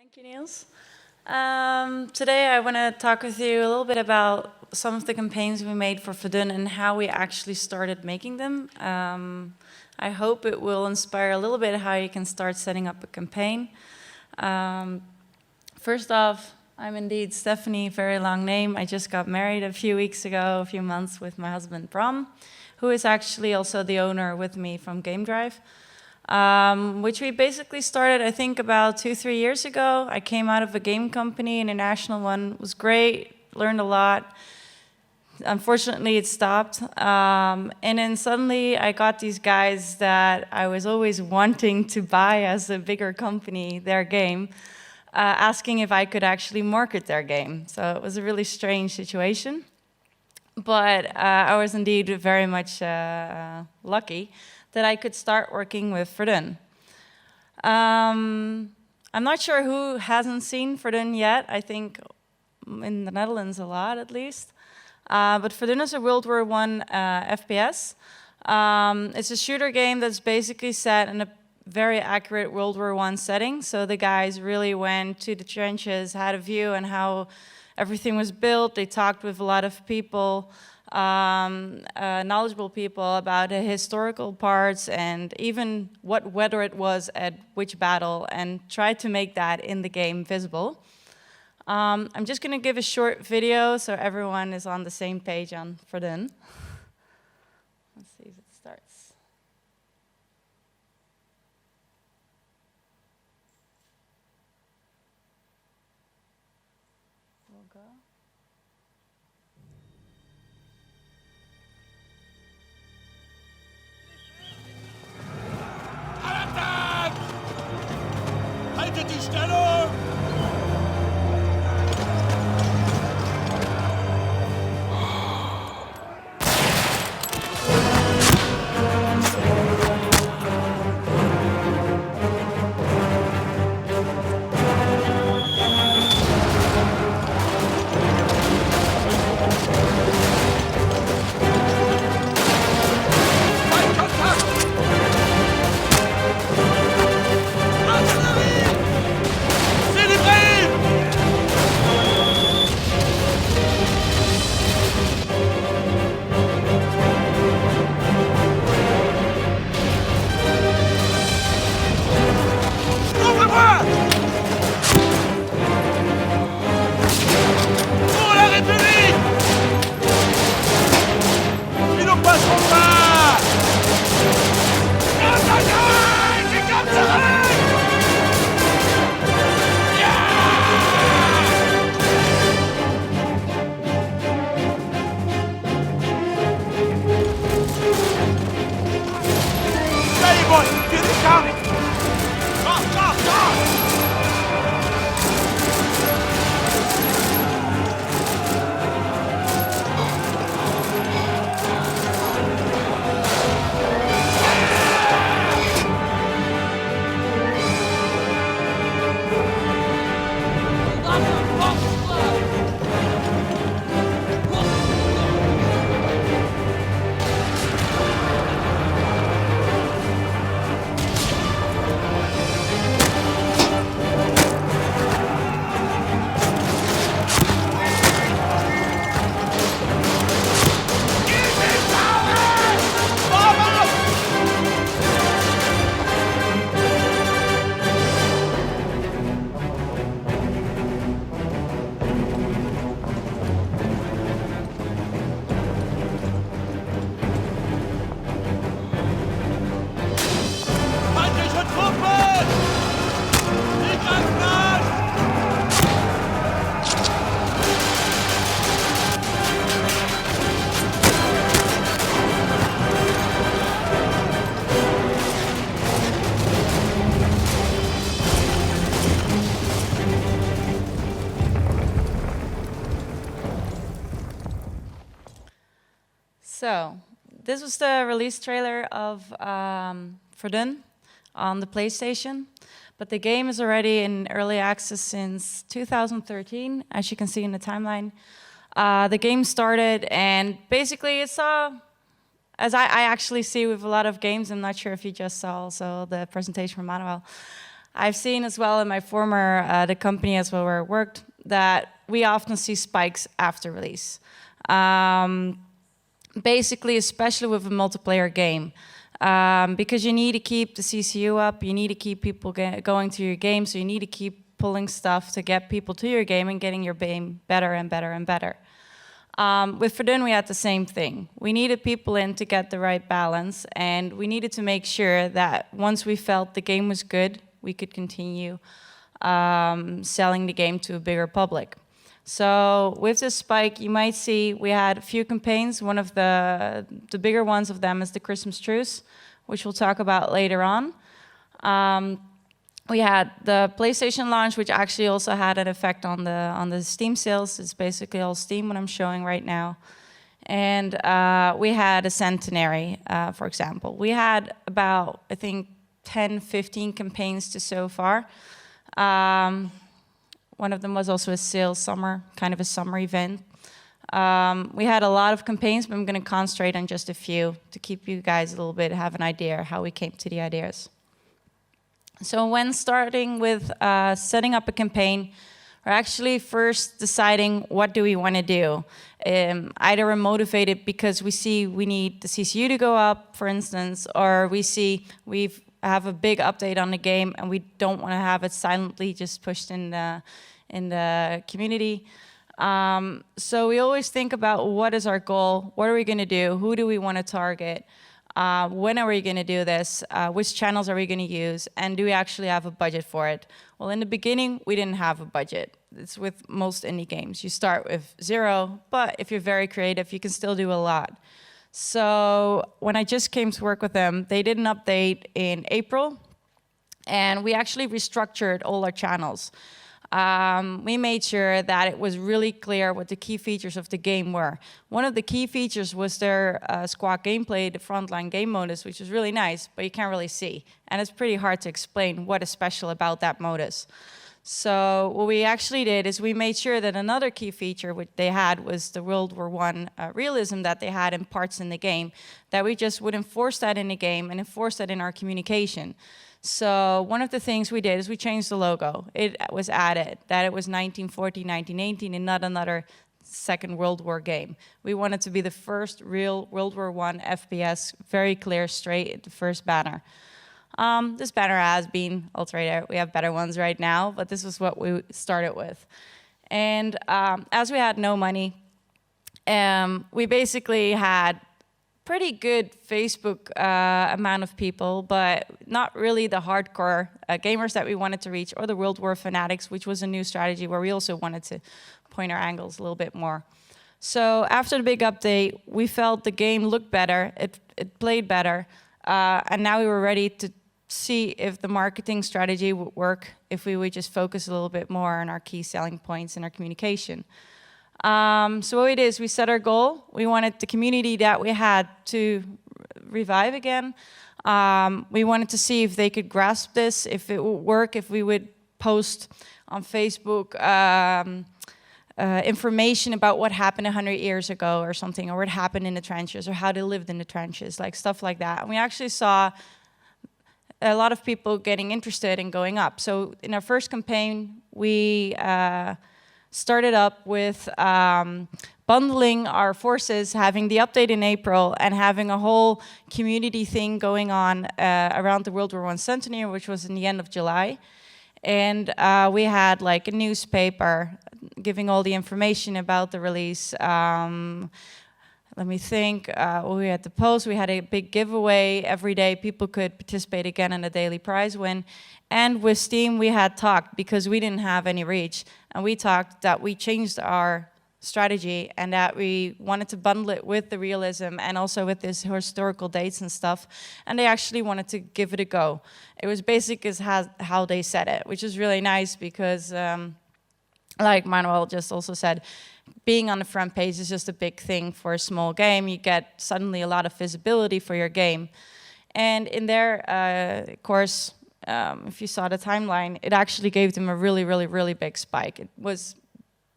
Thank you, Niels. Today I want to talk with you a little bit about some of the campaigns we made for Verdun and how we actually started making them. I hope it will inspire a little bit how you can start setting up a campaign. First off, I'm indeed Stephanie, very long name. I just got married a few weeks ago, a few months, with my husband Bram, who is actually also the owner with me from Game Drive. Which we basically started, I think, about 2-3 years ago. I came out of a game company, an international one. It was great, learned a lot. Unfortunately, it stopped. And then suddenly I got these guys that I was always wanting to buy as a bigger company, their game, asking if I could actually market their game. So it was a really strange situation. But I was indeed very much lucky that I could start working with Verdun. I'm not sure who hasn't seen Verdun yet. I think in the Netherlands a lot, at least. But Verdun is a World War I FPS. It's a shooter game that's basically set in a very accurate World War I setting. So the guys really went to the trenches, had a view on how everything was built. They talked with a lot of people, knowledgeable people about the historical parts and even what weather it was at which battle, and tried to make that in the game visible. I'm just going to give a short video so everyone is on the same page on Verdun. Let's see if it starts. We'll go. Haltet die Stellung! So, this was the release trailer of Verdun on the PlayStation, but the game is already in early access since 2013, as you can see in the timeline. The game started, and basically it's as I actually see with a lot of games. I'm not sure if you just saw also the presentation from Manuel. I've seen as well in my former, the company as well where I worked, that we often see spikes after release. Basically, especially with a multiplayer game. Because you need to keep the CCU up, you need to keep people going to your game, so you need to keep pulling stuff to get people to your game and getting your game better and better and better. With Verdun, we had the same thing. We needed people in to get the right balance, and we needed to make sure that once we felt the game was good, we could continue selling the game to a bigger public. So with this spike, you might see we had a few campaigns. One of the bigger ones of them is the Christmas Truce, which we'll talk about later on. We had the PlayStation launch, which actually also had an effect on the Steam sales. It's basically all Steam, what I'm showing right now. And we had a centenary, for example. We had about, I think, 10, 15 campaigns to so far. One of them was also a sales summer, kind of a summer event. We had a lot of campaigns, but I'm going to concentrate on just a few to keep you guys a little bit, have an idea how we came to the ideas. So when starting with setting up a campaign, we're actually first deciding what do we want to do. Either we're motivated because we see we need the CCU to go up, for instance, or we see we have a big update on the game and we don't want to have it silently just pushed in the community. So we always think about what is our goal, what are we going to do, who do we want to target, when are we going to do this, which channels are we going to use, and do we actually have a budget for it? Well, in the beginning, we didn't have a budget. It's with most indie games. You start with 0, but if you're very creative, you can still do a lot. So when I just came to work with them, they did an update in April, and we actually restructured all our channels. We made sure that it was really clear what the key features of the game were. One of the key features was their squad gameplay, the frontline game modus, which is really nice, but you can't really see. And it's pretty hard to explain what is special about that modus. So what we actually did is we made sure that another key feature which they had was the World War I realism that they had in parts in the game, that we just would enforce that in the game and enforce that in our communication. So one of the things we did is we changed the logo. It was added that it was 1914, 1918 and not another Second World War game. We wanted to be the first real World War I FPS, very clear, straight at the first banner. This banner has been alterated. We have better ones right now, but this was what we started with. And as we had no money, we basically had pretty good Facebook amount of people, but not really the hardcore gamers that we wanted to reach, or the World War fanatics, which was a new strategy where we also wanted to point our angles a little bit more. So after the big update, we felt the game looked better, it played better, and now we were ready to see if the marketing strategy would work if we would just focus a little bit more on our key selling points in our communication. So what we did is we set our goal. We wanted the community that we had to revive again. We wanted to see if they could grasp this, if it would work, if we would post on Facebook information about what happened 100 years ago or something, or what happened in the trenches, or how they lived in the trenches, like stuff like that. And we actually saw a lot of people getting interested in going up. So in our first campaign, we started up with bundling our forces, having the update in April, and having a whole community thing going on around the World War I centenary, which was in the end of July. And we had like a newspaper giving all the information about the release. Let me think, we had the post, we had a big giveaway every day. People could participate again in a daily prize win. And with Steam, we had talked, because we didn't have any reach, and we talked that we changed our strategy and that we wanted to bundle it with the realism and also with this historical dates and stuff. And they actually wanted to give it a go. It was basic as how they said it, which is really nice because, like Manuel just also said, being on the front page is just a big thing for a small game. You get suddenly a lot of visibility for your game. And in their course, if you saw the timeline, it actually gave them a really, really, really big spike. It was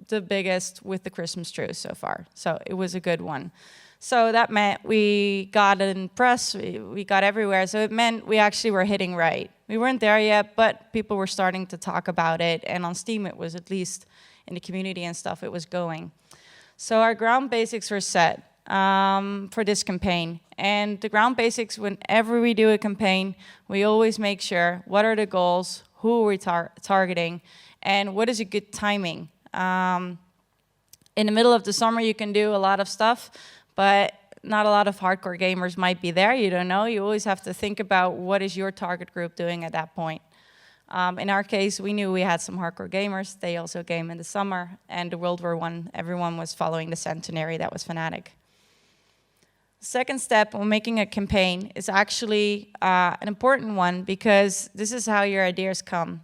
the biggest with the Christmas Truce so far. So it was a good one. So that meant we got it in press, we got everywhere. So it meant we actually were hitting right. We weren't there yet, but people were starting to talk about it, and on Steam it was, at least in the community and stuff, it was going. So our ground basics were set for this campaign. And the ground basics, whenever we do a campaign, we always make sure what are the goals, who are we targeting, and what is a good timing. In the middle of the summer, you can do a lot of stuff, but not a lot of hardcore gamers might be there. You don't know. You always have to think about what is your target group doing at that point. In our case, we knew we had some hardcore gamers. They also game in the summer, and the World War I, everyone was following the centenary. That was Fanatic. Second step when making a campaign is actually an important one, because this is how your ideas come.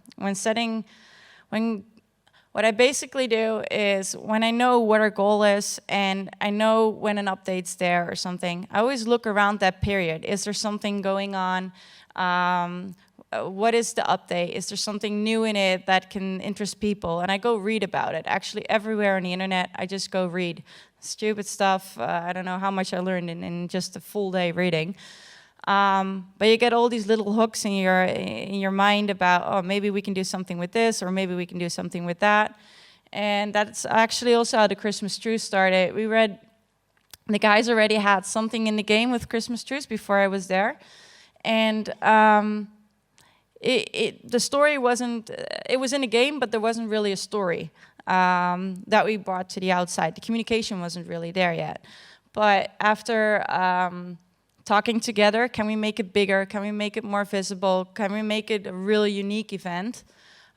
What I basically do is, when I know what our goal is and I know when an update's there or something, I always look around that period. Is there something going on? What is the update? Is there something new in it that can interest people? And I go read about it. Actually, everywhere on the internet, I just go read stupid stuff. I don't know how much I learned in just a full day reading. But you get all these little hooks in your mind about, oh, maybe we can do something with this, or maybe we can do something with that. And that's actually also how the Christmas Truce started. We read, the guys already had something in the game with Christmas Truce before I was there. And the story wasn't, it was in a game, but there wasn't really a story that we brought to the outside. The communication wasn't really there yet. But after talking together, can we make it bigger? Can we make it more visible? Can we make it a really unique event?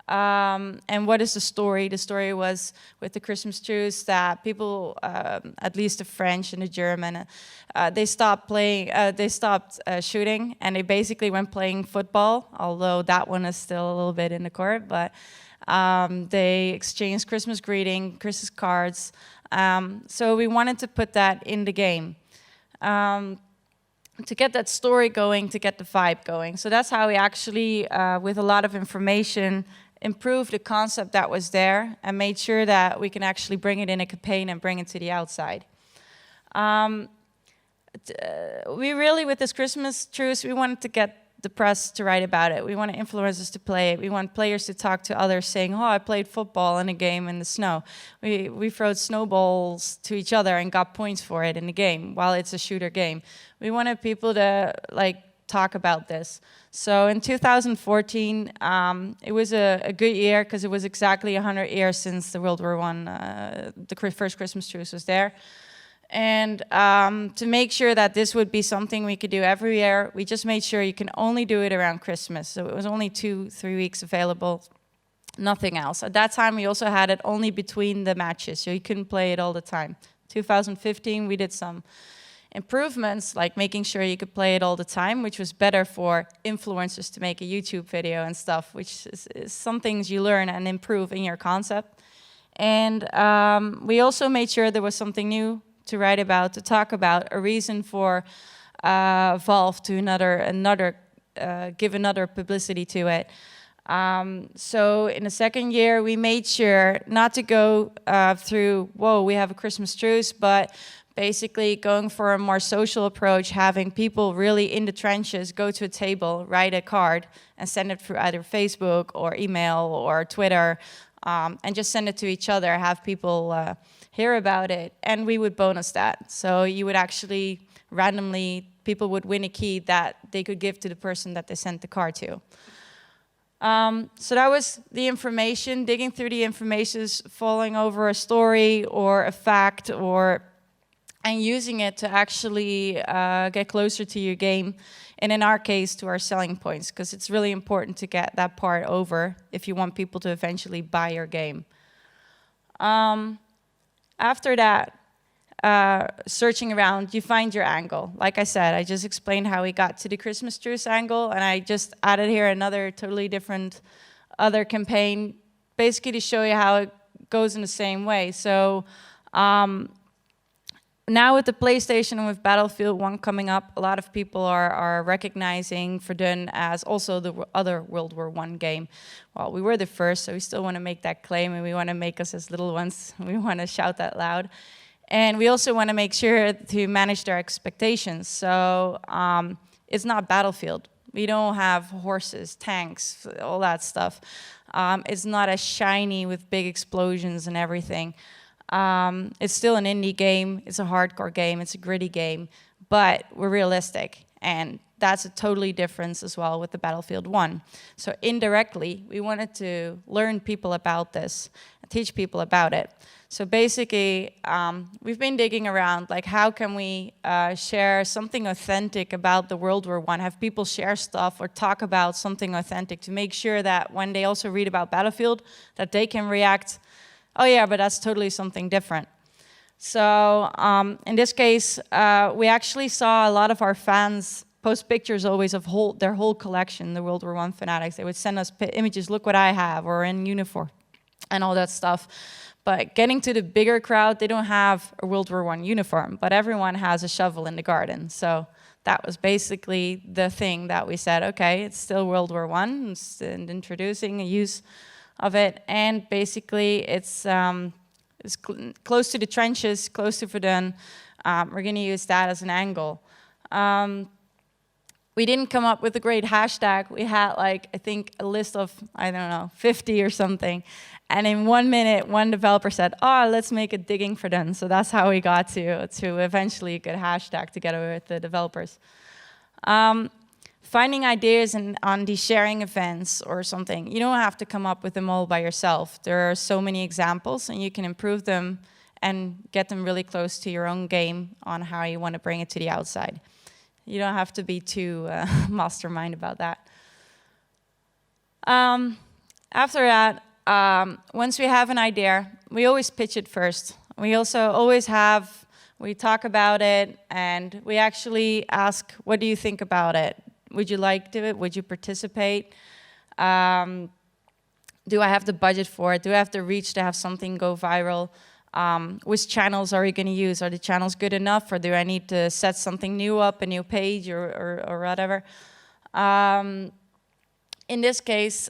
And what is the story? The story was with the Christmas Truce that people, at least the French and the German, they stopped playing, they stopped shooting, and they basically went playing football, although that one is still a little bit in the court, but they exchanged Christmas greeting, Christmas cards. So we wanted to put that in the game. To get that story going, to get the vibe going. So that's how we actually, with a lot of information, improved the concept that was there and made sure that we can actually bring it in a campaign and bring it to the outside. We really, with this Christmas Truce, we wanted to get the press to write about it. We want influencers to play it. We want players to talk to others saying, oh, I played football in a game in the snow. We threw snowballs to each other and got points for it in the game while it's a shooter game. We wanted people to talk about this. So in 2014, it was a good year because it was exactly 100 years since the World War I, the first Christmas Truce was there. And to make sure that this would be something we could do every year, we just made sure you can only do it around Christmas. So it was only 2-3 weeks available, nothing else. At that time, we also had it only between the matches, so you couldn't play it all the time. 2015, we did some improvements, like making sure you could play it all the time, which was better for influencers to make a YouTube video and stuff, which is some things you learn and improve in your concept. And we also made sure there was something new to write about, to talk about, a reason for Valve to give another publicity to it. So in the second year, we made sure not to go through, whoa, we have a Christmas Truce, but basically going for a more social approach, having people really in the trenches go to a table, write a card, and send it through either Facebook or email or Twitter, and just send it to each other, have people hear about it, and we would bonus that. So you would actually randomly, people would win a key that they could give to the person that they sent the card to. So that was the information, digging through the information, falling over a story or a fact, and using it to actually get closer to your game, and in our case, to our selling points, because it's really important to get that part over if you want people to eventually buy your game. After that, searching around, you find your angle. Like I said, I just explained how we got to the Christmas Truce angle, and I just added here another totally different other campaign, basically to show you how it goes in the same way. So now with the PlayStation and with Battlefield 1 coming up, a lot of people are recognizing Verdun as also the other World War I game. Well, we were the first, so we still want to make that claim, and we want to make us as little ones. We want to shout that loud. And we also want to make sure to manage their expectations. So it's not Battlefield. We don't have horses, tanks, all that stuff. It's not as shiny with big explosions and everything. It's still an indie game, it's a hardcore game, it's a gritty game, but we're realistic, and that's a totally difference as well with the Battlefield 1. So indirectly, we wanted to learn people about this, teach people about it. So basically, we've been digging around, like how can we share something authentic about the World War I, have people share stuff or talk about something authentic to make sure that when they also read about Battlefield, that they can react, oh yeah, but that's totally something different. So in this case, we actually saw a lot of our fans post pictures always of their whole collection, the World War I fanatics. They would send us images, look what I have, or in uniform, and all that stuff. But getting to the bigger crowd, they don't have a World War I uniform, but everyone has a shovel in the garden. So that was basically the thing that we said, okay, it's still World War I, and introducing a use of it. And basically, it's close to the trenches, close to Verdun. We're going to use that as an angle. We didn't come up with a great hashtag. We had, like, I think a list of, I don't know, 50 or something. And in 1 minute, one developer said, oh, let's make it digging Verdun. So that's how we got to eventually a good hashtag together with the developers. Finding ideas on these sharing events or something, you don't have to come up with them all by yourself. There are so many examples, and you can improve them and get them really close to your own game on how you want to bring it to the outside. You don't have to be too mastermind about that. After that, once we have an idea, we always pitch it first. We also always we talk about it, and we actually ask, what do you think about it? Would you like to do it? Would you participate? Do I have the budget for it? Do I have the reach to have something go viral? Which channels are you going to use? Are the channels good enough, or do I need to set something new up, a new page or whatever? In this case,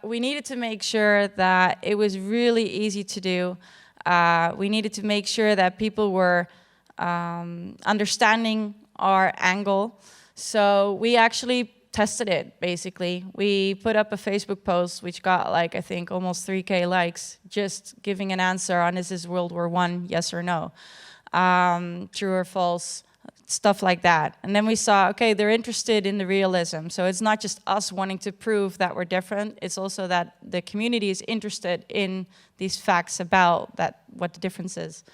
we needed to make sure that it was really easy to do. We needed to make sure that people were understanding our angle. So we actually tested it, basically. We put up a Facebook post, which got, like, I think almost 3K likes, just giving an answer on, is this World War I, yes or no? True or false, stuff like that. And then we saw, okay, they're interested in the realism. So it's not just us wanting to prove that we're different, it's also that the community is interested in these facts about what the difference is.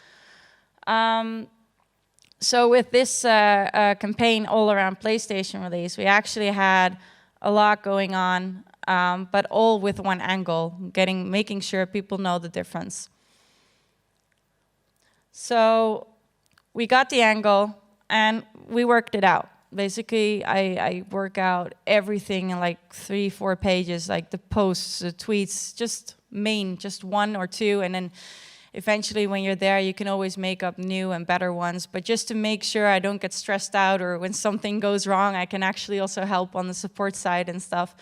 So with this campaign all around PlayStation release, we actually had a lot going on, but all with one angle, making sure people know the difference. So we got the angle, and we worked it out. Basically, I work out everything in like 3-4 pages, like the posts, the tweets, just one or two, and then eventually when you're there, you can always make up new and better ones. But just to make sure I don't get stressed out, or when something goes wrong, I can actually also help on the support side and stuff.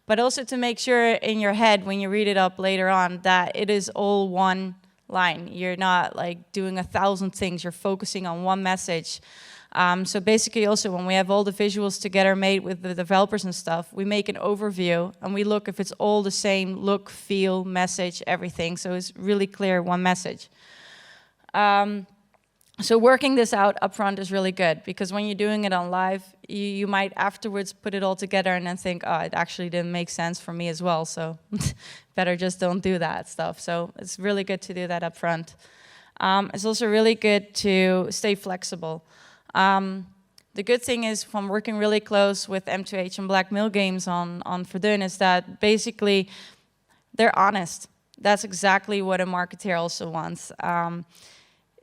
But also to make sure in your head, when you read it up later on, that it is all one line. You're not like doing 1,000 things, you're focusing on one message. So basically also when we have all the visuals together made with the developers and stuff, we make an overview and we look if it's all the same look, feel, message, everything. So it's really clear, one message. So working this out up front is really good, because when you're doing it on live, you might afterwards put it all together and then think, oh, it actually didn't make sense for me as well, so better just don't do that stuff. So it's really good to do that up front. It's also really good to stay flexible. The good thing is from working really close with M2H and Blackmill Games on Verdun is that basically they're honest. That's exactly what a marketeer also wants.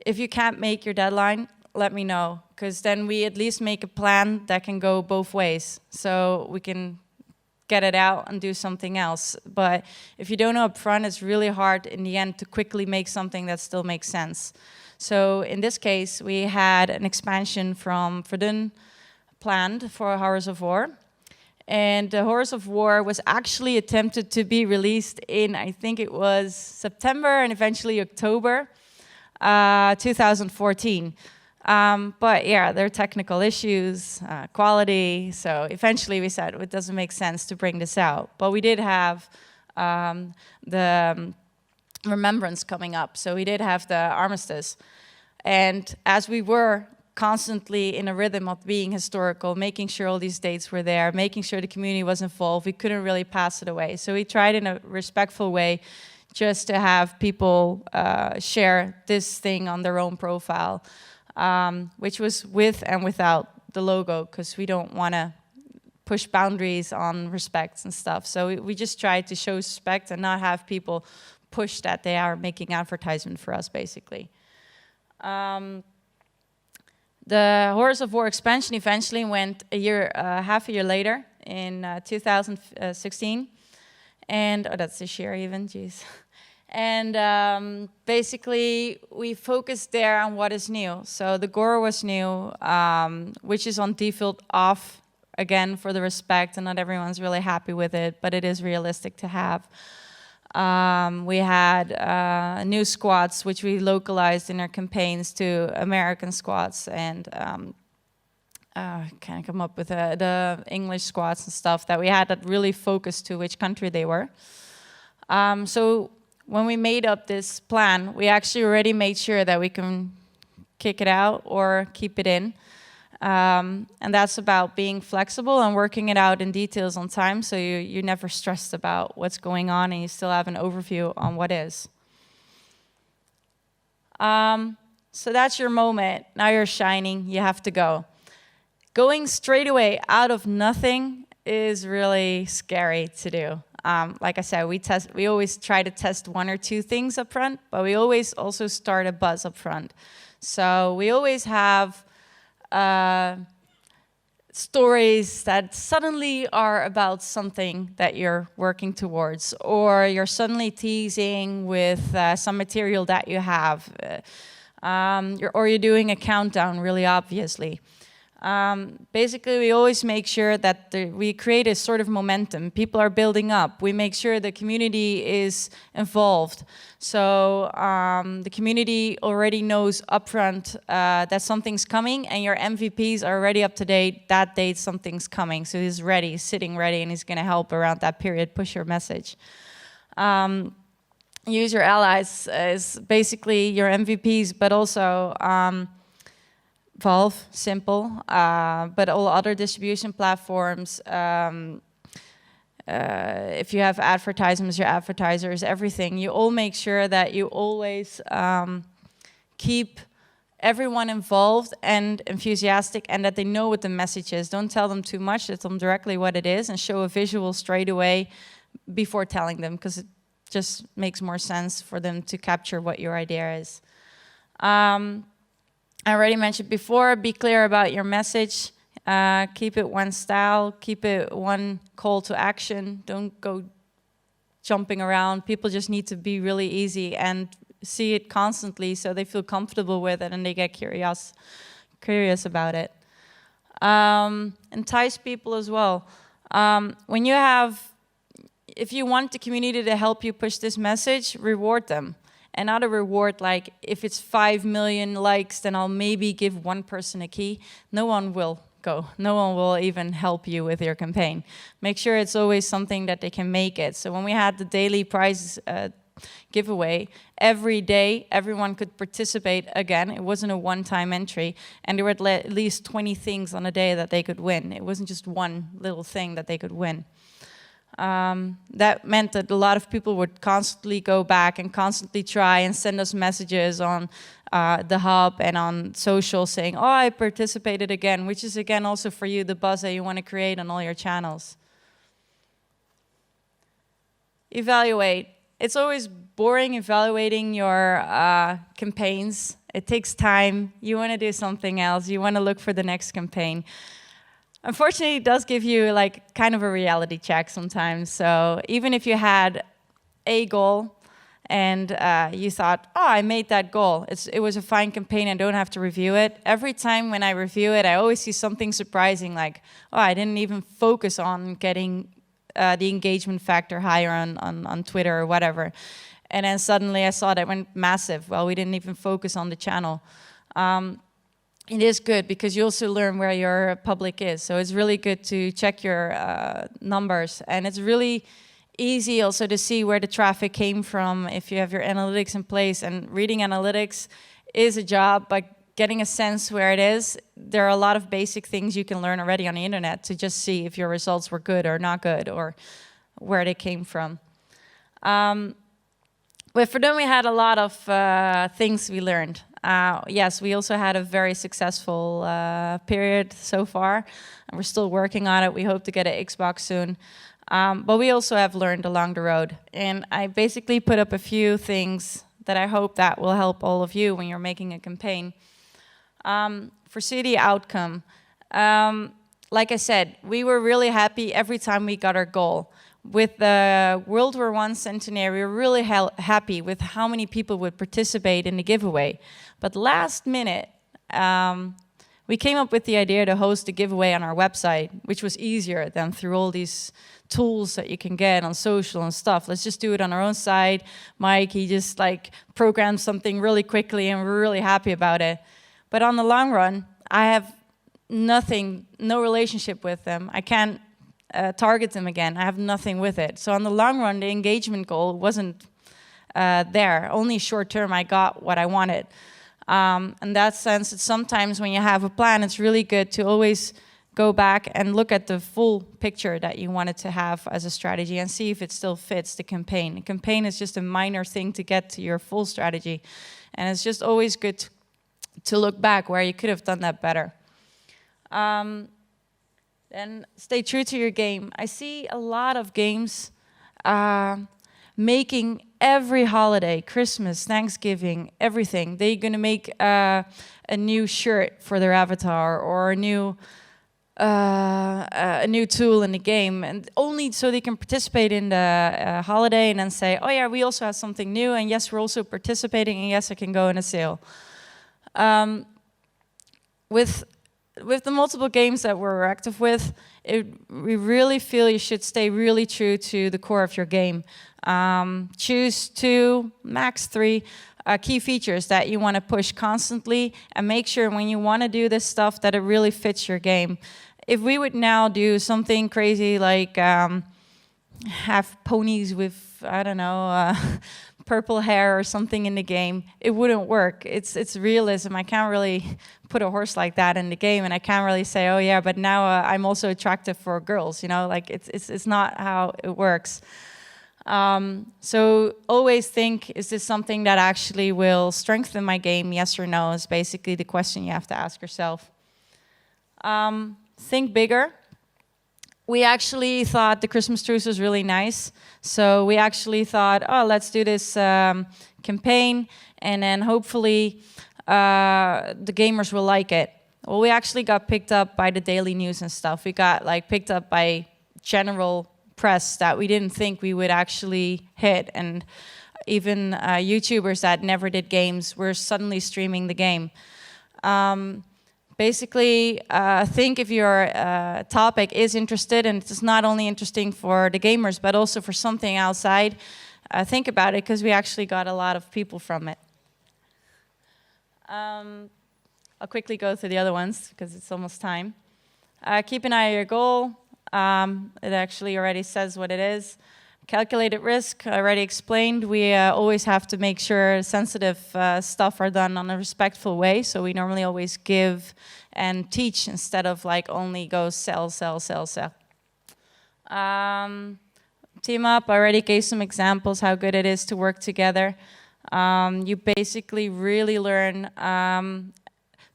If you can't make your deadline, let me know, because then we at least make a plan that can go both ways. So we can get it out and do something else. But if you don't know up front, it's really hard in the end to quickly make something that still makes sense. So in this case, we had an expansion from Verdun planned for Horrors of War. And the Horrors of War was actually attempted to be released in, I think it was September and eventually October 2014. But yeah, there are technical issues, quality. So eventually we said it doesn't make sense to bring this out. But we did have the remembrance coming up. So we did have the armistice. And as we were constantly in a rhythm of being historical, making sure all these dates were there, making sure the community was involved, we couldn't really pass it away. So we tried in a respectful way just to have people share this thing on their own profile, which was with and without the logo, because we don't want to push boundaries on respect and stuff. So we just tried to show respect and not have people push that they are making advertisement for us, basically. The Horrors of War expansion eventually went half a year later in 2016. And, oh, that's this year even, geez. And basically, we focused there on what is new. So the gore was new, which is on default off, again, for the respect, and not everyone's really happy with it, but it is realistic to have. We had new squads, which we localized in our campaigns to American squads, and can't come up with the English squads and stuff that we had that really focused to which country they were. So when we made up this plan, we actually already made sure that we can kick it out or keep it in. And that's about being flexible and working it out in details on time, so you're never stressed about what's going on and you still have an overview on what is. So that's your moment. Now you're shining, you have to go. Going straight away out of nothing is really scary to do. Like I said, we always try to test 1 or 2 things up front, but we always also start a buzz up front. So we always have stories that suddenly are about something that you're working towards, or you're suddenly teasing with some material that you have, or you're doing a countdown really obviously. Basically, we always make sure that we create a sort of momentum. People are building up. We make sure the community is involved. So the community already knows upfront that something's coming, and your MVPs are already up to date. That date, something's coming. So he's ready, he's sitting ready, and he's going to help around that period push your message. Use your allies as basically your MVPs, but also Valve, simple, but all other distribution platforms, if you have advertisements, your advertisers, everything, you all make sure that you always keep everyone involved and enthusiastic, and that they know what the message is. Don't tell them too much, tell them directly what it is, and show a visual straight away before telling them, because it just makes more sense for them to capture what your idea is. I already mentioned before, be clear about your message. Keep it one style, keep it one call to action. Don't go jumping around. People just need to be really easy and see it constantly so they feel comfortable with it and they get curious about it. Entice people as well. If you want the community to help you push this message, reward them. And not a reward like, if it's 5 million likes, then I'll maybe give one person a key. No one will go. No one will even help you with your campaign. Make sure it's always something that they can make it. So when we had the daily prize giveaway, every day everyone could participate again. It wasn't a one-time entry. And there were at least 20 things on a day that they could win. It wasn't just one little thing that they could win. That meant that a lot of people would constantly go back and constantly try and send us messages on the hub and on social saying, oh, I participated again, which is again also for you the buzz that you want to create on all your channels. Evaluate. It's always boring evaluating your campaigns. It takes time. You want to do something else. You want to look for the next campaign. Unfortunately, it does give you like kind of a reality check sometimes. So even if you had a goal and you thought, oh, I made that goal. It was a fine campaign, I don't have to review it. Every time when I review it, I always see something surprising like, oh, I didn't even focus on getting the engagement factor higher on Twitter or whatever. And then suddenly I saw that went massive. Well, we didn't even focus on the channel. it is good because you also learn where your public is. So it's really good to check your numbers, and it's really easy also to see where the traffic came from if you have your analytics in place. And reading analytics is a job, but getting a sense where it is, there are a lot of basic things you can learn already on the internet to just see if your results were good or not good or where they came from. With Verdun, we had a lot of things we learned. Yes, we also had a very successful period so far, and we're still working on it. We hope to get an Xbox soon. But we also have learned along the road. And I basically put up a few things that I hope that will help all of you when you're making a campaign. Foresee the outcome. Like I said, we were really happy every time we got our goal. With the World War I centenary, we were really happy with how many people would participate in the giveaway. But last minute, we came up with the idea to host a giveaway on our website, which was easier than through all these tools that you can get on social and stuff. Let's just do it on our own site. Mike, he just like programmed something really quickly, and we're really happy about it. But on the long run, I have no relationship with them. I can't target them again. I have nothing with it. So on the long run, the engagement goal wasn't there. Only short term, I got what I wanted. In that sense, it's sometimes when you have a plan, it's really good to always go back and look at the full picture that you wanted to have as a strategy and see if it still fits the campaign. The campaign is just a minor thing to get to your full strategy. And it's just always good to look back where you could have done that better. Then stay true to your game. I see a lot of games making every holiday, Christmas, Thanksgiving, everything. They're going to make a new shirt for their avatar or a new tool in the game, and only so they can participate in the holiday and then say, oh yeah, we also have something new, and yes, we're also participating, and yes, I can go in a sale. With the multiple games that we're active with, we really feel you should stay really true to the core of your game. Choose 2, max 3 key features that you want to push constantly, and make sure when you want to do this stuff that it really fits your game. If we would now do something crazy like have ponies with, I don't know, purple hair or something in the game, it wouldn't work. It's realism. I can't really put a horse like that in the game, and I can't really say, oh yeah, but now I'm also attractive for girls. You know, like it's not how it works. So always think, is this something that actually will strengthen my game? Yes or no is basically the question you have to ask yourself. Think bigger. We actually thought the Christmas truce was really nice. So we actually thought, oh, let's do this campaign, and then hopefully the gamers will like it. Well, we actually got picked up by the daily news and stuff. We got like picked up by general press that we didn't think we would actually hit. And even YouTubers that never did games were suddenly streaming the game. Basically, think if your topic is interested, and it's not only interesting for the gamers, but also for something outside, think about it, because we actually got a lot of people from it. I'll quickly go through the other ones, because it's almost time. Keep an eye on your goal. It actually already says what it is. Calculated risk, I already explained. We always have to make sure sensitive stuff are done on a respectful way. So we normally always give and teach instead of like only go sell, sell, sell, sell. Team up, I already gave some examples how good it is to work together. You basically really learn.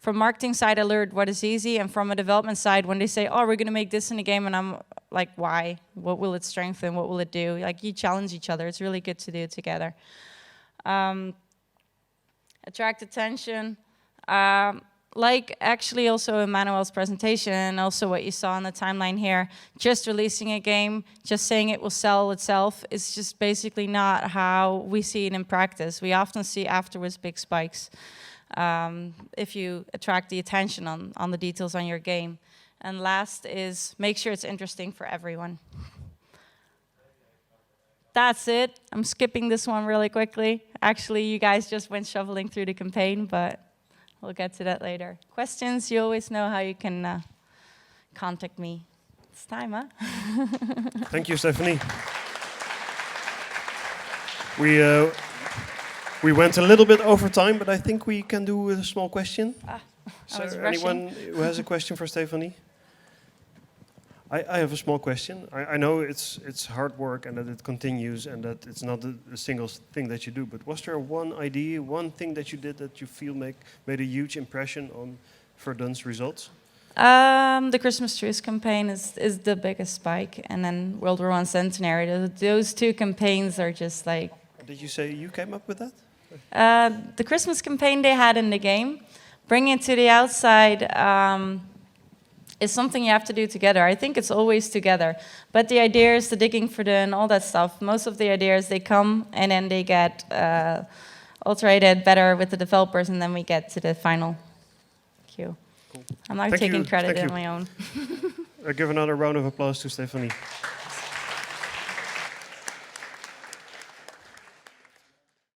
From marketing side, I learned what is easy, and from a development side, when they say, oh, we're going to make this in a game, and I'm like, why? What will it strengthen? What will it do? Like, you challenge each other. It's really good to do it together. Attract attention. Like actually also Emmanuel's presentation, and also what you saw on the timeline here, just releasing a game, just saying it will sell itself, is just basically not how we see it in practice. We often see afterwards big spikes. If you attract the attention on the details on your game. And last is make sure it's interesting for everyone. That's it. I'm skipping this one really quickly. Actually, you guys just went shoveling through the campaign, but we'll get to that later. Questions, you always know how you can contact me. It's time, huh? Thank you, Stephanie. We went a little bit over time, but I think we can do a small question. Is I was there rushing. anyone who has a question for Stephanie? I have a small question. I know it's hard work and that it continues and that it's not a single thing that you do, but was there one idea, one thing that you did that you feel made a huge impression on Verdun's results? The Christmas Truce campaign is the biggest spike, and then World War I Centenary. Those two campaigns are just like... Did you say you came up with that? The Christmas campaign they had in the game, bringing it to the outside, is something you have to do together. I think it's always together. But the ideas, the digging for Verdun, all that stuff, most of the ideas, they come and then they get alterated better with the developers, and then we get to the final queue. Cool. I'm not Thank taking you. credit Thank on you. my own. Give another round of applause to Stephanie.